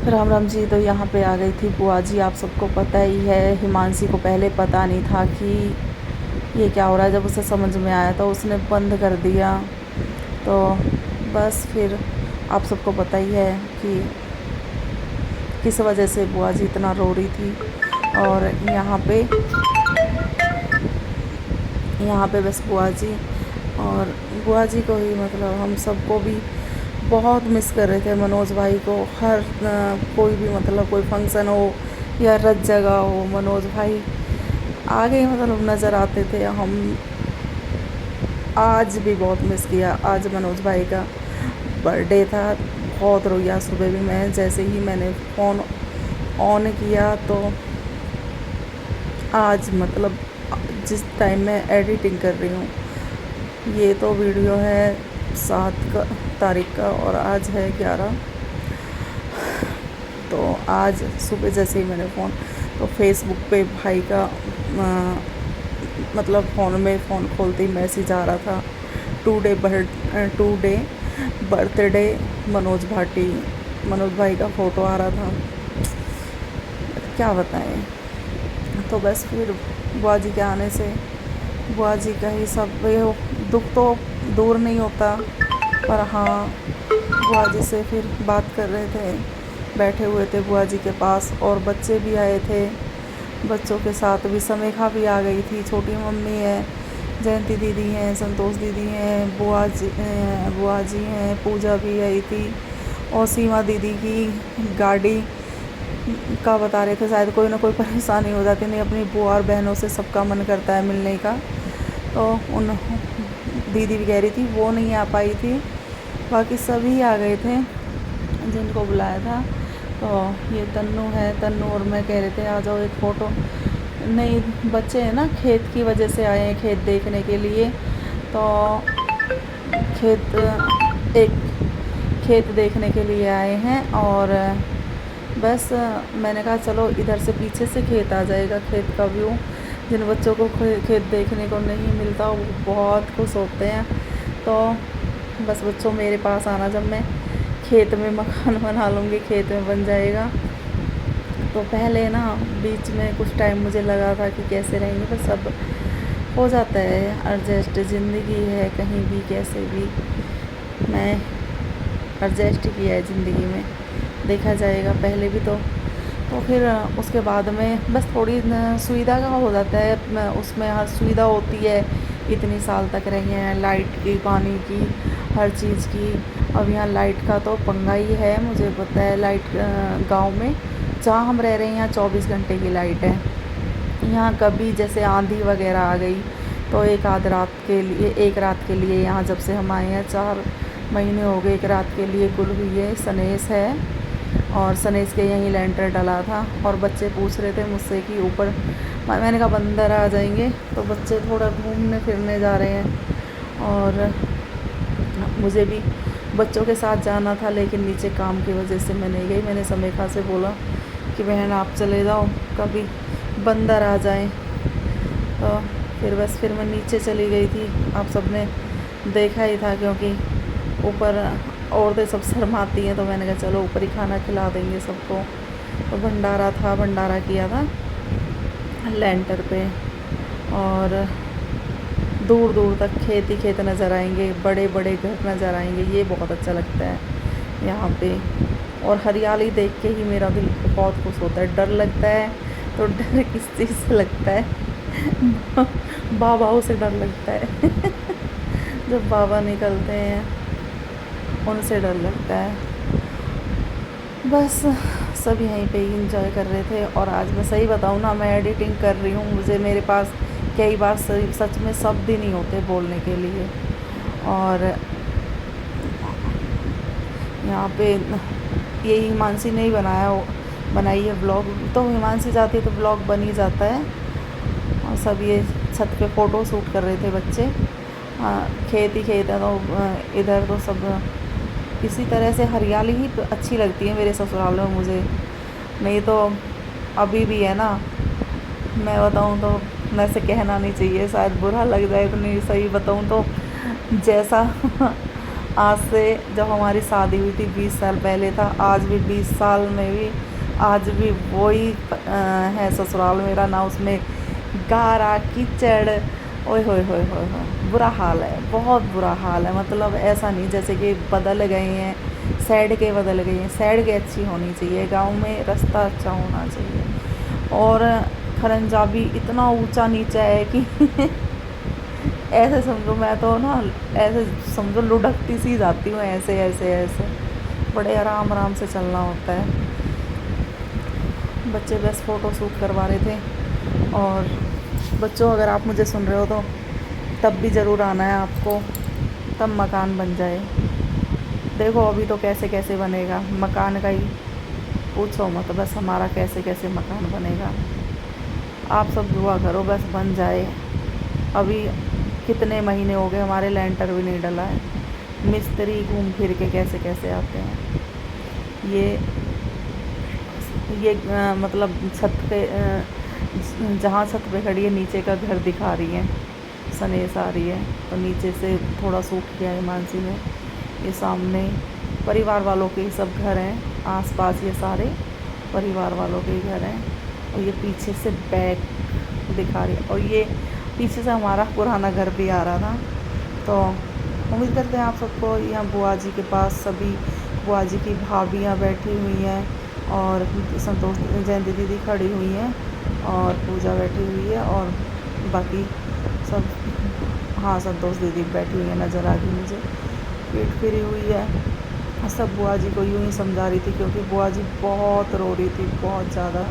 राम राम जी। तो यहाँ पे आ गई थी बुआ जी। आप सबको पता ही है, हिमांशी को पहले पता नहीं था कि ये क्या हो रहा है। जब उसे समझ में आया तो उसने बंद कर दिया। तो बस फिर आप सबको पता ही है कि किस वजह से बुआ जी इतना रो रही थी। और यहाँ पे बस बुआ जी को ही, मतलब हम सबको भी बहुत मिस कर रहे थे। मनोज भाई को कोई भी, मतलब कोई फंक्शन हो या रत जगह हो, मनोज भाई आगे मतलब नज़र आते थे। हम आज भी बहुत मिस किया। आज मनोज भाई का बर्थडे था, बहुत रोया। सुबह भी मैं जैसे ही मैंने फ़ोन ऑन किया तो आज, मतलब जिस टाइम मैं एडिटिंग कर रही हूँ, ये तो वीडियो है 7 तारीख का और आज है 11। तो आज सुबह जैसे ही मैंने तो फेसबुक पे भाई का मतलब फ़ोन खोलते ही मैसेज आ रहा था, टू डे बर्थडे मनोज भाई का फ़ोटो आ रहा था। क्या बताएं। तो बस फिर बुआ जी के आने से बुआ जी का ही सब दुख तो दूर नहीं होता। पर हाँ, बुआ जी से फिर बात कर रहे थे, बैठे हुए थे बुआ जी के पास, और बच्चे भी आए थे। बच्चों के साथ भी समेखा भी आ गई थी, छोटी मम्मी है, जयंती दीदी हैं, संतोष दीदी हैं, बुआ जी हैं, पूजा भी आई थी। और सीमा दीदी की गाड़ी का बता रहे थे, शायद कोई ना कोई परेशानी हो जाती। नहीं, अपनी बुआ और बहनों से सबका मन करता है मिलने का। तो उन दीदी भी कह रही थी वो नहीं आ पाई थी, बाकी सभी आ गए थे जिनको बुलाया था। तो ये तन्नू और मैं कह रहे थे आ जाओ एक फ़ोटो। नहीं, बच्चे हैं ना, खेत की वजह से आए हैं, खेत देखने के लिए। तो खेत एक खेत देखने के लिए आए हैं। और बस मैंने कहा चलो इधर से पीछे से खेत आ जाएगा, खेत का व्यू। जिन बच्चों को खेत देखने को नहीं मिलता वो बहुत खुश होते हैं। तो बस बच्चों, मेरे पास आना, जब मैं खेत में मकान बना लूँगी, खेत में बन जाएगा। तो पहले ना बीच में कुछ टाइम मुझे लगा था कि कैसे रहेंगे, पर सब हो जाता है एडजस्ट। ज़िंदगी है, कहीं भी कैसे भी मैं एडजस्ट किया है ज़िंदगी में, देखा जाएगा। पहले भी तो फिर उसके बाद में बस थोड़ी सुविधा का हो जाता है, उसमें हर सुविधा होती है। इतनी साल तक रही हैं, लाइट की, पानी की, हर चीज़ की। अब यहाँ लाइट का तो पंगा ही है। मुझे पता है, लाइट गांव में जहाँ हम रह रहे हैं यहाँ 24 घंटे की लाइट है। यहाँ कभी जैसे आंधी वगैरह आ गई तो एक रात के लिए यहाँ जब से हम आए हैं 4 महीने हो गए, एक रात के लिए गुल हुई है। सनेस है, और सनेस के यहीं लेंटर डला था। और बच्चे पूछ रहे थे मुझसे कि ऊपर, मैंने कहा बंदर आ जाएंगे। तो बच्चे थोड़ा घूमने फिरने जा रहे हैं। और मुझे भी बच्चों के साथ जाना था, लेकिन नीचे काम की वजह से मैं नहीं गई। मैंने समेखा से बोला कि बहन आप चले जाओ, कभी बंदर आ जाए। तो फिर मैं नीचे चली गई थी। आप सबने देखा ही था, क्योंकि ऊपर औरतें सब शर्माती हैं। तो मैंने कहा चलो ऊपर ही खाना खिला देंगे सबको। तो भंडारा किया था लेंटर पे। और दूर दूर तक खेत ही खेत नज़र आएंगे, बड़े बड़े घर नज़र आएंगे। ये बहुत अच्छा लगता है यहाँ पे। और हरियाली देख के ही मेरा दिल बहुत खुश होता है। डर लगता है तो डर किस चीज़ से लगता है बाबाओं से डर लगता है जब बाबा निकलते हैं उनसे डर लगता है। बस सब यहीं पे ही इंजॉय कर रहे थे। और आज मैं सही बताऊँ ना, मैं एडिटिंग कर रही हूँ। मेरे पास कई बार सच में शब्द ही नहीं होते बोलने के लिए। और यहाँ पे ये हिमांशी ने ही बनाई है व्लॉग। तो हिमांशी जाती है तो व्लॉग बन ही जाता है। और सब ये छत पे फ़ोटो शूट कर रहे थे बच्चे। खेत ही खेत है, तो इधर तो सब इसी तरह से हरियाली ही अच्छी लगती है मेरे ससुराल में मुझे। नहीं तो अभी भी है ना, मैं बताऊँ तो, वैसे कहना नहीं चाहिए, शायद बुरा लग जाए, तो नहीं, सही बताऊँ तो जैसा आज से जब हमारी शादी हुई थी 20 साल पहले था, आज भी 20 साल में भी आज भी वही है ससुराल मेरा ना। उसमें गारा कीचड़, ओए होए होए होए होए, बुरा हाल है, बहुत बुरा हाल है। मतलब ऐसा नहीं जैसे कि बदल गए हैं, सैड के बदल गई हैं। सैड के अच्छी होनी चाहिए, गांव में रास्ता अच्छा होना चाहिए। और खरंजा भी इतना ऊंचा नीचा है कि ऐसे समझो, मैं तो ना ऐसे समझो लुढ़कती सी जाती हूँ, ऐसे ऐसे ऐसे। बड़े आराम आराम से चलना होता है। बच्चे बस फ़ोटो शूट करवा रहे थे। और बच्चों, अगर आप मुझे सुन रहे हो तो तब भी ज़रूर आना है आपको, तब मकान बन जाए। देखो अभी तो कैसे कैसे बनेगा मकान का ही पूछो मत, बस हमारा कैसे कैसे मकान बनेगा। आप सब दुआ करो बस बन जाए। अभी कितने महीने हो गए, हमारे लेंटर भी नहीं डला है। मिस्त्री घूम फिर के कैसे कैसे आते हैं। ये मतलब छत पे जहाँ छत पे खड़ी है नीचे का घर दिखा रही है, सनेस आ रही है। तो नीचे से थोड़ा सूख गया है मानसी में। ये सामने परिवार वालों के ही सब घर हैं, आसपास ये सारे परिवार वालों के ही घर हैं। और ये पीछे से बैक दिखा रही है, और ये पीछे से हमारा पुराना घर भी आ रहा था। तो उम्मीद करते हैं आप सबको। यहाँ बुआ जी के पास सभी बुआ जी की भाभियाँ बैठी हुई हैं, और संतोष जयंती दीदी खड़ी हुई हैं, और पूजा बैठी हुई है, और बाकी सब, हाँ संतोष दीदी बैठी हुई है, नज़र आ गई मुझे, पीठ फिरी हुई है। सब बुआ जी को यूँ ही समझा रही थी, क्योंकि बुआ जी बहुत रो रही थी, बहुत ज़्यादा।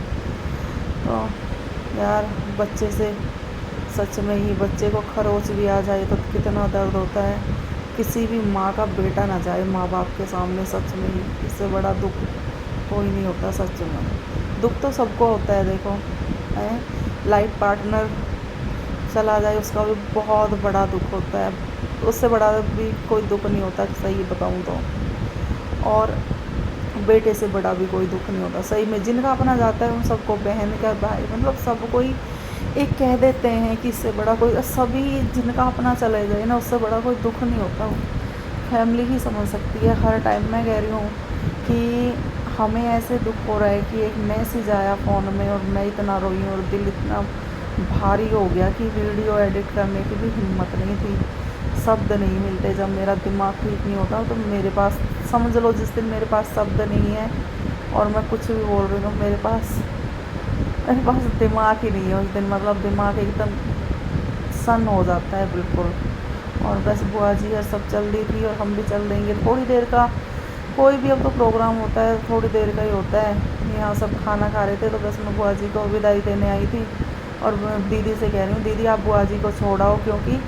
तो यार बच्चे से, सच में ही बच्चे को खरोच भी आ जाए तो कितना दर्द होता है। किसी भी माँ का बेटा ना जाए माँ बाप के सामने, सच में ही इससे बड़ा दुख कोई नहीं होता। सच में दुख तो सबको होता है, देखो है, लाइफ पार्टनर चला जाए उसका भी बहुत बड़ा दुख होता है, उससे बड़ा भी कोई दुख नहीं होता सही बताऊँ तो। और बेटे से बड़ा भी कोई दुख नहीं होता सही में। जिनका अपना जाता है उन सबको, बहन का भाई, मतलब सबको ही एक कह देते हैं कि इससे बड़ा कोई, सभी जिनका अपना चले जाए ना उससे बड़ा कोई दुख नहीं होता। फैमिली ही समझ सकती है। हर टाइम मैं कह रही हूँ कि हमें ऐसे दुख हो रहा है कि एक मैसेज आया फ़ोन में और मैं इतना रोई हूँ, और दिल इतना भारी हो गया कि वीडियो एडिट करने की भी हिम्मत नहीं थी, शब्द नहीं मिलते। जब मेरा दिमाग ठीक नहीं होता तो मेरे पास, समझ लो जिस दिन मेरे पास शब्द नहीं है और मैं कुछ भी बोल रही हूँ, मेरे पास दिमाग ही नहीं है उस दिन। मतलब दिमाग एकदम सन हो जाता है बिल्कुल। और बस बुआ जी है सब चल रही थी, और हम भी चल देंगे थोड़ी देर का। कोई भी अब तो प्रोग्राम होता है थोड़ी देर का ही होता है। यहाँ सब खाना खा रहे थे, तो बस मैं बुआ जी को विदाई देने आई थी। और दीदी से कह रही हूँ, दीदी आप बुआ जी को छोड़ाओ, क्योंकि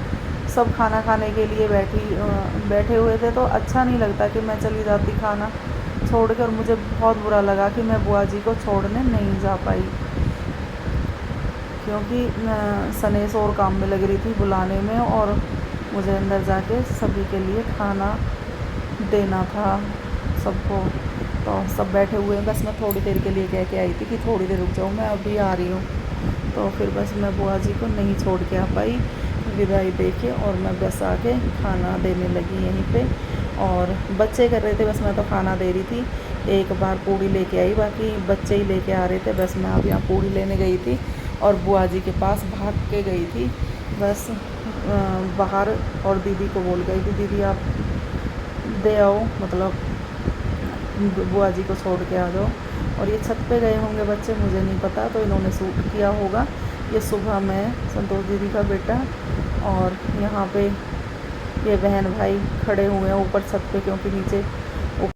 सब खाना खाने के लिए बैठे हुए थे, तो अच्छा नहीं लगता कि मैं चली जाती खाना छोड़ के। और मुझे बहुत बुरा लगा कि मैं बुआ जी को छोड़ने नहीं जा पाई, क्योंकि सनेस और काम में लग रही थी बुलाने में, और मुझे अंदर जाके सभी के लिए खाना देना था सबको। तो सब बैठे हुए हैं, बस मैं थोड़ी देर के लिए कह के आई थी कि थोड़ी देर रुक जाओ, मैं अभी आ रही हूँ। तो फिर बस मैं बुआ जी को नहीं छोड़ के आ पाई, विदाई दे के, और मैं बस आके खाना देने लगी यहीं पे। और बच्चे कर रहे थे, बस मैं तो खाना दे रही थी। एक बार पूड़ी लेके आई, बाकी बच्चे ही लेके आ रहे थे। बस मैं अब यहाँ पूड़ी लेने गई थी और बुआ जी के पास भाग के गई थी बस बाहर, और दीदी को बोल गई थी दीदी आप दे आओ, मतलब बुआ जी को छोड़ के आ जाओ। और ये छत पे गए होंगे बच्चे, मुझे नहीं पता, तो इन्होंने शूट किया होगा। ये सुबह में संतोष दीदी का बेटा, और यहाँ पे ये बहन भाई खड़े हुए हैं ऊपर छत पे, क्योंकि नीचे